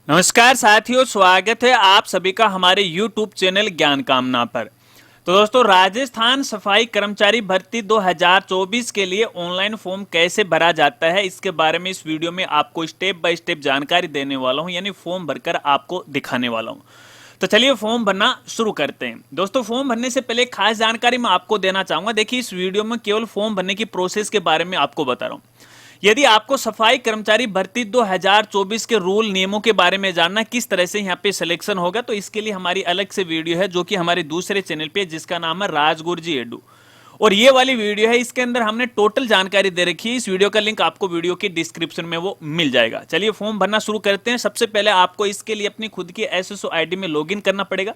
नमस्कार साथियों, स्वागत है आप सभी का हमारे YouTube चैनल ज्ञान कामना पर। तो दोस्तों, राजस्थान सफाई कर्मचारी भर्ती 2024 के लिए ऑनलाइन फॉर्म कैसे भरा जाता है, इसके बारे में इस वीडियो में आपको स्टेप बाय स्टेप जानकारी देने वाला हूं, यानी फॉर्म भरकर आपको दिखाने वाला हूं। तो चलिए फॉर्म भरना शुरू करते हैं। दोस्तों, फॉर्म भरने से पहले खास जानकारी मैं आपको देना चाहूंगा। देखिए, इस वीडियो में केवल फॉर्म भरने की प्रोसेस के बारे में आपको बता रहा हूं। यदि आपको सफाई कर्मचारी भर्ती 2024 के रूल नियमों के बारे में जानना, किस तरह से यहाँ पे सिलेक्शन होगा, तो इसके लिए हमारी अलग से वीडियो है जो कि हमारे दूसरे चैनल पे, जिसका नाम है राजगुरुजी एडू। और ये वाली वीडियो है, इसके अंदर हमने टोटल जानकारी दे रखी है। इस वीडियो का लिंक आपको वीडियो के डिस्क्रिप्शन में वो मिल जाएगा। चलिए फॉर्म भरना शुरू करते हैं। सबसे पहले आपको इसके लिए अपनी खुद की एसएसओ आईडी में लॉगिन करना पड़ेगा।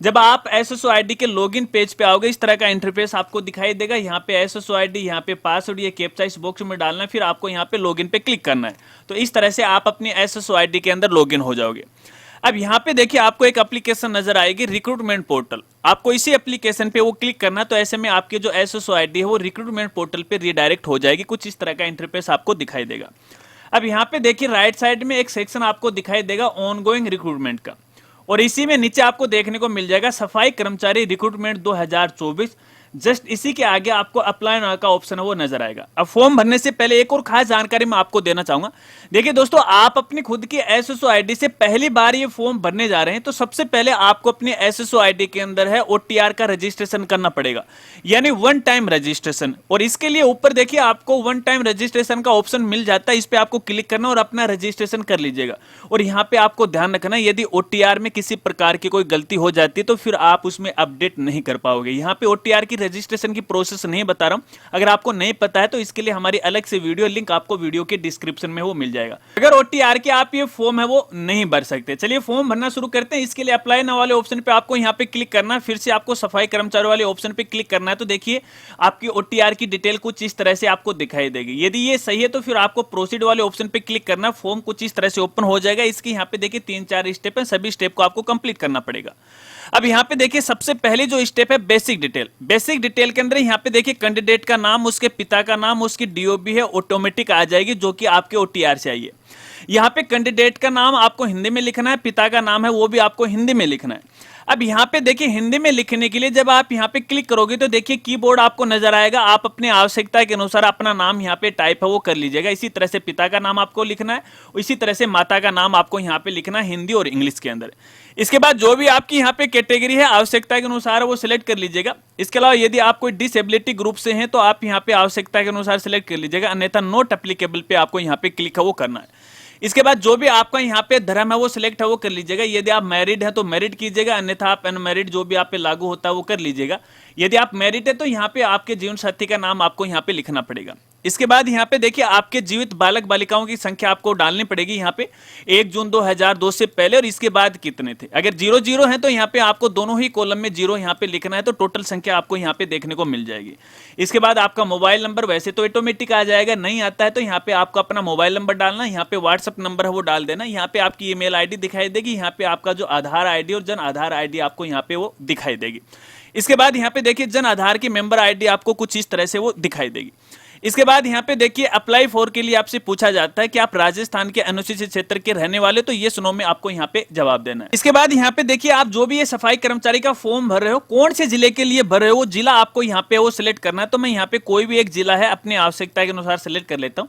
जब आप एसएसओ आईडी के लॉगिन पेज पे आओगे, इस तरह का इंटरफेस आपको दिखाई देगा। यहाँ पे एसएसओ आईडी, यहाँ पे पासवर्ड, ये कैप्चा इस बॉक्स में डालना है, फिर आपको यहाँ पे लॉगिन पे क्लिक करना है। तो इस तरह से आप अपनी एसएसओ आईडी के अंदर लॉगिन हो जाओगे। अब यहाँ पे देखिए, आपको एक एप्लीकेशन नजर आएगी, रिक्रूटमेंट पोर्टल। आपको इसी एप्लीकेशन पे वो क्लिक करना, तो ऐसे में आपके जो एसएसओ आईडी है वो रिक्रूटमेंट पोर्टल पे रिडायरेक्ट हो जाएगी। कुछ इस तरह का इंटरफेस आपको दिखाई देगा। अब यहाँ पे देखिए, राइट साइड में एक सेक्शन आपको दिखाई देगा ऑनगोइंग रिक्रूटमेंट का, और इसी में नीचे आपको देखने को मिल जाएगा सफाई कर्मचारी रिक्रूटमेंट 2024। जस्ट इसी के आगे आपको अप्लाई नाउ का ऑप्शन है वो नजर आएगा। अब फॉर्म भरने से पहले एक और खास जानकारी मैं आपको देना चाहूंगा। देखिए दोस्तों, आप अपनी खुद की एसएसओ आईडी से पहली बार ये फॉर्म भरने जा रहे हैं, तो सबसे पहले आपको अपनी एसएसओ आईडी के अंदर है ओटीआर का रजिस्ट्रेशन करना पड़ेगा, यानी वन टाइम रजिस्ट्रेशन। और इसके लिए ऊपर देखिए आपको वन टाइम रजिस्ट्रेशन का ऑप्शन मिल जाता है। इस पे आपको क्लिक करना और अपना रजिस्ट्रेशन कर लीजिएगा। और यहाँ पे आपको ध्यान रखना, यदि ओटीआर में किसी प्रकार की कोई गलती हो जाती है तो फिर आप उसमें अपडेट नहीं कर पाओगे। यहाँ पे ओटीआर की रजिस्ट्रेशन की प्रोसेस नहीं बता रहा हूं। अगर आपको नहीं पता है तो इसके लिए हमारी अलग से वीडियो, लिंक आपको वीडियो के डिस्क्रिप्शन में वो मिल जाएगा। अगर ओटीआर के आप ये फॉर्म है वो नहीं भर सकते। चलिए फॉर्म भरना शुरू करते हैं। इसके लिए अप्लाई नाउ वाले ऑप्शन पे आपको यहाँ पे क्लिक करना, फिर से आपको सफाई कर्मचारी वाले ऑप्शन पे क्लिक करना है। तो देखिए, आपकी ओटीआर की डिटेल कुछ इस तरह से आपको दिखाई देगी। यदि ये सही है तो फिर आपको प्रोसीड वाले ऑप्शन पे क्लिक करना, फॉर्म कुछ इस तरह से ओपन हो जाएगा। इसकी यहाँ पे देखिए 3-4 स्टेप है, सभी स्टेप को आपको कंप्लीट करना पड़ेगा। अब यहाँ पे देखिए, सबसे पहले जो स्टेप है बेसिक डिटेल। बेसिक डिटेल के अंदर यहाँ पे देखिए कैंडिडेट का नाम, उसके पिता का नाम, उसकी डीओबी है ऑटोमेटिक आ जाएगी, जो कि आपके ओटीआर से आई है। यहाँ पे कैंडिडेट का नाम आपको हिंदी में लिखना है, पिता का नाम है वो भी आपको हिंदी में लिखना है। अब यहाँ पे देखिए, हिंदी में लिखने के लिए जब आप यहाँ पे क्लिक करोगे तो देखिए कीबोर्ड आपको नजर आएगा। आप अपनी आवश्यकता के अनुसार अपना नाम यहाँ पे टाइप है वो कर लीजिएगा। इसी तरह से पिता का नाम आपको लिखना है, इसी तरह से माता का नाम आपको यहाँ पे लिखना है, हिंदी और इंग्लिश के अंदर। इसके बाद जो भी आपकी यहाँ पे कैटेगरी है आवश्यकता के अनुसार वो सिलेक्ट कर लीजिएगा। इसके अलावा यदि आप कोई डिसेबिलिटी ग्रुप से हैं तो आप यहाँ पे आवश्यकता के अनुसार सिलेक्ट कर लीजिएगा, अन्यथा नॉट एप्लीकेबल पे आपको यहाँ पे क्लिक है वो करना है। इसके बाद जो भी आपका यहाँ पे धर्म है वो सिलेक्ट है वो कर लीजिएगा। यदि आप मैरिड है तो मैरिड कीजिएगा, अन्यथा आप अनमैरिड जो भी आप पे लागू होता है वो कर लीजिएगा। यदि आप मैरिड है तो यहाँ पे आपके जीवन साथी का नाम आपको यहाँ पे लिखना पड़ेगा। इसके बाद यहाँ पे देखिए, आपके जीवित बालक बालिकाओं की संख्या आपको डालनी पड़ेगी यहाँ पे 1 जून 2002 से पहले, और इसके बाद कितने थे। अगर 0-0 है तो यहाँ पे आपको दोनों ही कॉलम में 0 यहाँ पे लिखना है, तो टोटल संख्या आपको यहाँ पे देखने को मिल जाएगी। इसके बाद आपका मोबाइल नंबर वैसे तो ऑटोमेटिक आ जाएगा, नहीं आता है तो यहाँ पे आपको अपना मोबाइल नंबर डालना, यहाँ पे व्हाट्सअप नंबर है वो डाल देना। यहाँ पे आपकी ईमेल आईडी दिखाई देगी, यहाँ पे आपका जो आधार आईडी और जन आधार आईडी आपको यहाँ पे वो दिखाई देगी। इसके बाद यहाँ पे देखिए, जन आधार की मेंबर आईडी आपको कुछ इस तरह से वो दिखाई देगी। इसके बाद यहाँ पे देखिए, अप्लाई फॉर के लिए आपसे पूछा जाता है कि आप राजस्थान के अनुसूचित क्षेत्र के रहने वाले, तो ये सुनो में आपको यहाँ पे जवाब देना है। इसके बाद यहाँ पे देखिए, आप जो भी ये सफाई कर्मचारी का फॉर्म भर रहे हो, कौन से जिले के लिए भर रहे हो वो जिला आपको यहाँ पे वो सिलेक्ट करना है। तो मैं यहाँ पे कोई भी एक जिला है अपनी आवश्यकता के अनुसार सिलेक्ट कर लेता हूँ।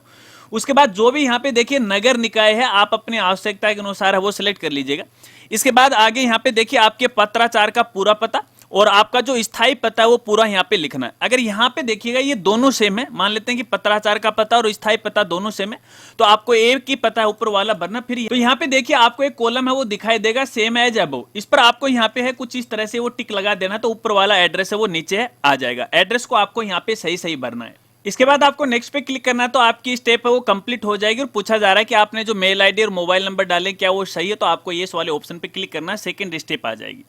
उसके बाद जो भी यहाँ पे देखिए नगर निकाय है, आप अपनी आवश्यकता के अनुसार है वो सिलेक्ट कर लीजिएगा। इसके बाद आगे यहाँ पे देखिए, आपके पत्राचार का पूरा पता और आपका जो स्थायी पता है वो पूरा यहाँ पे लिखना है। अगर यहाँ पे देखिएगा ये दोनों सेम है, मान लेते हैं कि पत्राचार का पता और स्थायी पता दोनों सेम है, तो आपको एक ही पता है ऊपर वाला भरना। फिर तो यहाँ पे देखिए, आपको एक कॉलम है वो दिखाई देगा, सेम एज अबव। इस पर आपको यहाँ पे है कुछ इस तरह से वो टिक लगा देना, तो ऊपर वाला एड्रेस है वो नीचे है आ जाएगा। एड्रेस को आपको यहाँ पे सही सही भरना है। इसके बाद आपको नेक्स्ट पे क्लिक करना है, तो आपकी स्टेप है वो कंप्लीट हो जाएगी। और पूछा जा रहा है कि आपने जो मेल आईडी और मोबाइल नंबर डाले क्या वो सही है, तो आपको ये वाले ऑप्शन पे क्लिक करना है, सेकंड स्टेप आ जाएगी।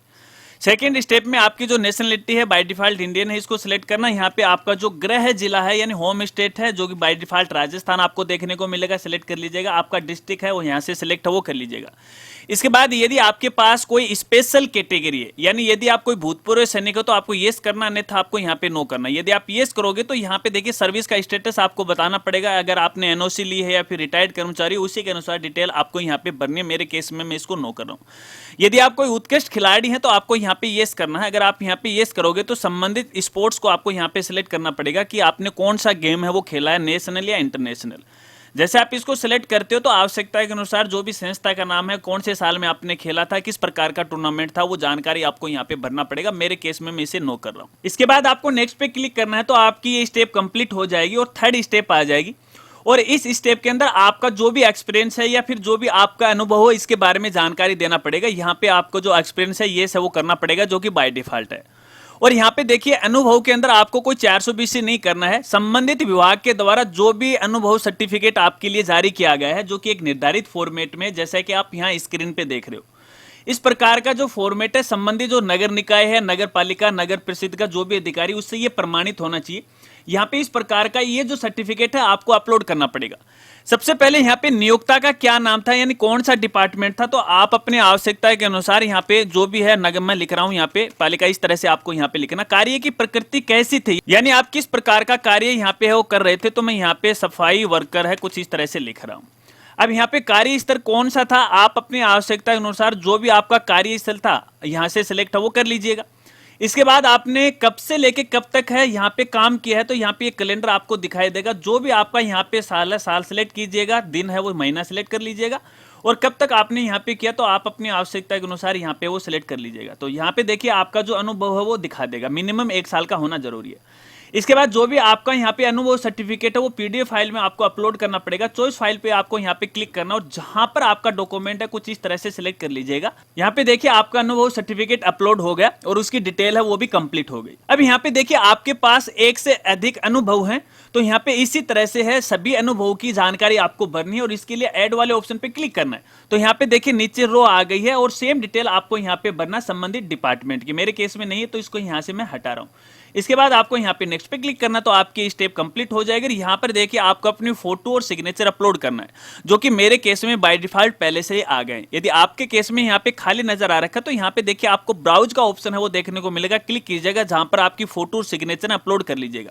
सेकेंड स्टेप में आपकी जो नेशनलिटी है बाय डिफॉल्ट इंडियन है, इसको सिलेक्ट करना। यहाँ पे आपका जो गृह जिला है यानी होम स्टेट है जो कि बाय डिफॉल्ट राजस्थान आपको देखने को मिलेगा, सिलेक्ट कर लीजिएगा। आपका डिस्ट्रिक्ट है वो यहाँ से सिलेक्ट है वो कर लीजिएगा। इसके बाद यदि आपके पास कोई स्पेशल कैटेगरी है यानी यदि आप कोई भूतपूर्व सैनिक हो तो आपको येस करना, अन्यथा आपको यहाँ पे नो करना। यदि आप येस करोगे तो यहाँ पे देखिए सर्विस का स्टेटस आपको बताना पड़ेगा। अगर आपने एनओसी ली है या फिर रिटायर्ड कर्मचारी, उसी के अनुसार डिटेल आपको यहाँ पे भरनी है। मेरे केस में मैं इसको नो कर रहा हूँ। यदि आप कोई उत्कृष्ट खिलाड़ी हैं तो आपको यहाँ पे येस करना है। अगर आप यहाँ पे येस करोगे तो संबंधित स्पोर्ट्स को आपको यहाँ पे सिलेक्ट करना पड़ेगा कि आपने कौन सा गेम है वो खेला है, नेशनल या इंटरनेशनल। जैसे आप इसको सिलेक्ट करते हो तो आवश्यकता के अनुसार जो भी संस्था का नाम है, कौन से साल में आपने खेला था, किस प्रकार का टूर्नामेंट था, वो जानकारी आपको यहाँ पे भरना पड़ेगा। मेरे केस में मैं इसे नो कर रहा हूँ। इसके बाद आपको नेक्स्ट पे क्लिक करना है तो आपकी ये स्टेप कंप्लीट हो जाएगी और थर्ड स्टेप आ जाएगी। और इस स्टेप के अंदर आपका जो भी एक्सपीरियंस है या फिर जो भी आपका अनुभव हो इसके बारे में जानकारी देना पड़ेगा। यहाँ पे आपको जो एक्सपीरियंस है ये सब वो करना पड़ेगा जो कि बाय डिफॉल्ट है। और यहाँ पे देखिए अनुभव के अंदर आपको कोई 420 नहीं करना है। संबंधित विभाग के द्वारा जो भी अनुभव सर्टिफिकेट आपके लिए जारी किया गया है जो कि एक निर्धारित फॉर्मेट में, जैसा कि आप यहाँ स्क्रीन पे देख रहे हो, इस प्रकार का जो फॉर्मेट है संबंधित जो नगर निकाय है, नगर पालिका, नगर परिषद का जो भी अधिकारी, उससे ये प्रमाणित होना चाहिए। यहाँ पे इस प्रकार का ये जो सर्टिफिकेट है आपको अपलोड करना पड़ेगा। सबसे पहले यहाँ पे नियोक्ता का क्या नाम था यानी कौन सा डिपार्टमेंट था, तो आप अपने आवश्यकता के अनुसार यहाँ पे जो भी है नगर में लिख रहा हूँ, यहाँ पे पालिका, इस तरह से आपको यहाँ पे लिखना। कार्य की प्रकृति कैसी थी यानी आप किस प्रकार का कार्य यहाँ पे है वो कर रहे थे, तो मैं यहाँ पे सफाई वर्कर है कुछ इस तरह से लिख रहा हूँ। अब यहाँ पे कार्य स्तर कौन सा था, आप अपनी आवश्यकता के अनुसार जो भी आपका कार्य स्थल था यहाँ से सिलेक्ट है वो कर लीजिएगा। इसके बाद आपने कब से लेके कब तक है यहाँ पे काम किया है, तो यहाँ पे एक कैलेंडर आपको दिखाई देगा। जो भी आपका यहाँ पे साल है साल सिलेक्ट कीजिएगा, दिन है वो महीना सिलेक्ट कर लीजिएगा, और कब तक आपने यहाँ पे किया तो आप अपनी आवश्यकता के अनुसार यहाँ पे वो सिलेक्ट कर लीजिएगा। तो यहाँ पे देखिए आपका जो अनुभव है वो दिखा देगा, मिनिमम 1 साल का होना जरूरी है। इसके बाद जो भी आपका यहाँ पे अनुभव सर्टिफिकेट है वो पीडीएफ फाइल में आपको अपलोड करना पड़ेगा। चॉइस फाइल पे आपको यहाँ पे क्लिक करना और जहां पर आपका डॉक्यूमेंट है कुछ इस तरह से सिलेक्ट कर लीजिएगा। यहाँ पे देखिए आपका अनुभव सर्टिफिकेट अपलोड हो गया और उसकी डिटेल है वो भी कंप्लीट हो गई। अब यहाँ पे देखिए आपके पास एक से अधिक अनुभव है, तो यहाँ पे इसी तरह से है, सभी अनुभव की जानकारी आपको भरनी है और इसके लिए ऐड वाले ऑप्शन पे क्लिक करना है। तो यहाँ पे देखिए नीचे रो आ गई है और सेम डिटेल आपको यहाँ पे भरना संबंधित डिपार्टमेंट की। मेरे केस में नहीं है तो इसको यहाँ से मैं हटा रहा हूँ। इसके बाद आपको यहाँ पे नेक्स्ट पे क्लिक करना, तो आपकी स्टेप कंप्लीट हो जाएगी। यहाँ पर देखिए आपको अपनी फोटो और सिग्नेचर अपलोड करना है, जो कि मेरे केस में बाय डिफॉल्ट पहले से ही आ गए। यदि आपके केस में यहाँ पे खाली नजर आ रखा है तो यहाँ पे देखिए आपको ब्राउज का ऑप्शन है वो देखने को मिलेगा, क्लिक कीजिएगा, जहां पर आपकी फोटो और सिग्नेचर अपलोड कर लीजिएगा।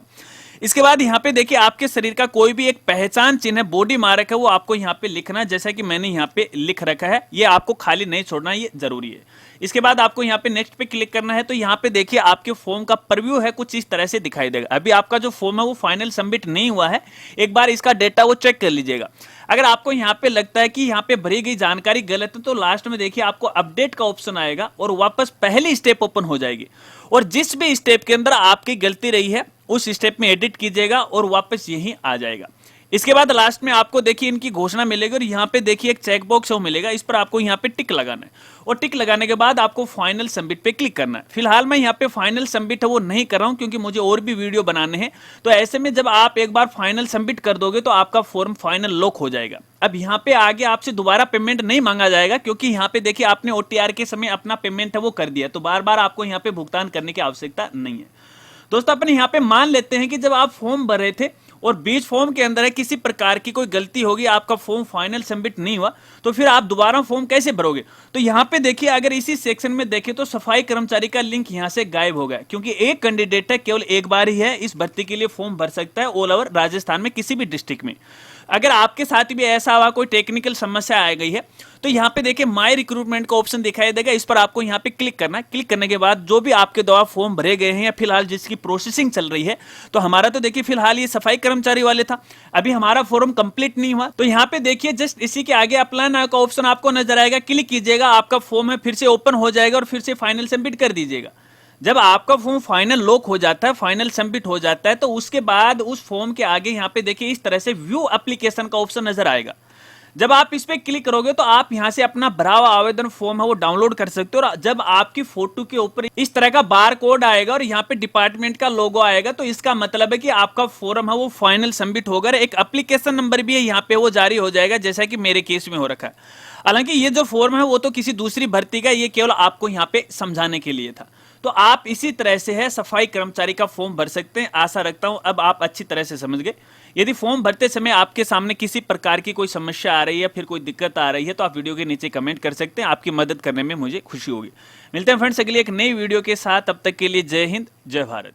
इसके बाद यहाँ पे देखिए आपके शरीर का कोई भी एक पहचान चिन्ह बॉडी मार्क है वो आपको यहाँ पे लिखना है, जैसा कि मैंने यहाँ पे लिख रखा है। ये आपको खाली नहीं छोड़ना, ये जरूरी है। इसके बाद आपको यहाँ पे नेक्स्ट पे क्लिक करना है, तो यहाँ पे देखिए आपके फॉर्म का प्रीव्यू है कुछ इस तरह से दिखाई देगा। अभी आपका जो फॉर्म है वो फाइनल सबमिट नहीं हुआ है, एक बार इसका डेटा वो चेक कर लीजिएगा। अगर आपको यहाँ पे लगता है कि यहाँ पे भरी गई जानकारी गलत है तो लास्ट में देखिए आपको अपडेट का ऑप्शन आएगा और वापस पहली स्टेप ओपन हो जाएगी, और जिस भी स्टेप के अंदर आपकी गलती रही है उस स्टेप में एडिट कीजिएगा और वापस यही आ जाएगा। इसके बाद लास्ट में आपको देखिए इनकी घोषणा मिलेगी और यहाँ पे देखिए एक चेक बॉक्स मिलेगा, इस पर आपको यहाँ पे टिक लगाना है और टिक लगाने के बाद आपको फाइनल सबमिट पे क्लिक करना है। फिलहाल मैं यहाँ पे फाइनल सबमिट है वो नहीं कर रहा हूँ क्योंकि मुझे और भी वीडियो बनाने हैं। तो ऐसे में जब आप एक बार फाइनल सबमिट कर दोगे तो आपका फॉर्म फाइनल लॉक हो जाएगा। अब यहाँ पे आगे आपसे दोबारा पेमेंट नहीं मांगा जाएगा क्योंकि यहाँ पे देखिए आपने ओटीआर के समय अपना पेमेंट है वो कर दिया, तो बार बार आपको यहाँ पे भुगतान करने की आवश्यकता नहीं है। दोस्तों अपने यहाँ पे मान लेते हैं कि जब आप फॉर्म भर रहे थे और बीच फॉर्म के अंदर है किसी प्रकार की कोई गलती होगी, आपका फॉर्म फाइनल सबमिट नहीं हुआ, तो फिर आप दोबारा फॉर्म कैसे भरोगे। तो यहाँ पे देखिए अगर इसी सेक्शन में देखें तो सफाई कर्मचारी का लिंक यहाँ से गायब हो गया, क्योंकि एक कैंडिडेट है, केवल एक बार ही है इस भर्ती के लिए फॉर्म भर सकता है ऑल ओवर राजस्थान में किसी भी डिस्ट्रिक्ट में। अगर आपके साथ भी ऐसा हुआ कोई टेक्निकल समस्या आ गई है तो यहाँ पे देखिए माय रिक्रूटमेंट का ऑप्शन दिखाई देगा, इस पर आपको यहाँ पे क्लिक करना है। क्लिक करने के बाद जो भी आपके द्वारा फॉर्म भरे गए हैं या फिलहाल जिसकी प्रोसेसिंग चल रही है, तो हमारा तो देखिए फिलहाल ये सफाई कर्मचारी वाले था, अभी हमारा फॉर्म कंप्लीट नहीं हुआ। तो यहाँ पे देखिए जस्ट इसी के आगे अप्लाई नाउ का ऑप्शन आपको नजर आएगा, क्लिक कीजिएगा, आपका फॉर्म है फिर से ओपन हो जाएगा और फिर से फाइनल सबमिट कर दीजिएगा। जब आपका फॉर्म फाइनल लॉक हो जाता है, फाइनल सबमिट हो जाता है, तो उसके बाद उस फॉर्म के आगे यहाँ पे देखिए इस तरह से व्यू एप्लीकेशन का ऑप्शन नजर आएगा। जब आप इस पे क्लिक करोगे तो आप यहां से अपना भरा हुआ आवेदन फॉर्म है वो डाउनलोड कर सकते हो, और जब आपकी फोटो के ऊपर इस तरह का बार कोड आएगा और यहाँ पे डिपार्टमेंट का लोगो आएगा, तो इसका मतलब है कि आपका फॉर्म है वो फाइनल सबमिट होगा। एक एप्लीकेशन नंबर भी है यहाँ पे वो जारी हो जाएगा, जैसा कि मेरे केस में हो रखा है। हालांकि ये जो फॉर्म है वो तो किसी दूसरी भर्ती का, ये केवल आपको यहाँ पे समझाने के लिए था। तो आप इसी तरह से है सफाई कर्मचारी का फॉर्म भर सकते हैं। आशा रखता हूं अब आप अच्छी तरह से समझ गए। यदि फॉर्म भरते समय आपके सामने किसी प्रकार की कोई समस्या आ रही है, फिर कोई दिक्कत आ रही है, तो आप वीडियो के नीचे कमेंट कर सकते हैं। आपकी मदद करने में मुझे खुशी होगी। मिलते हैं फ्रेंड्स अगली एक नई वीडियो के साथ, तब तक के लिए जय हिंद, जय भारत।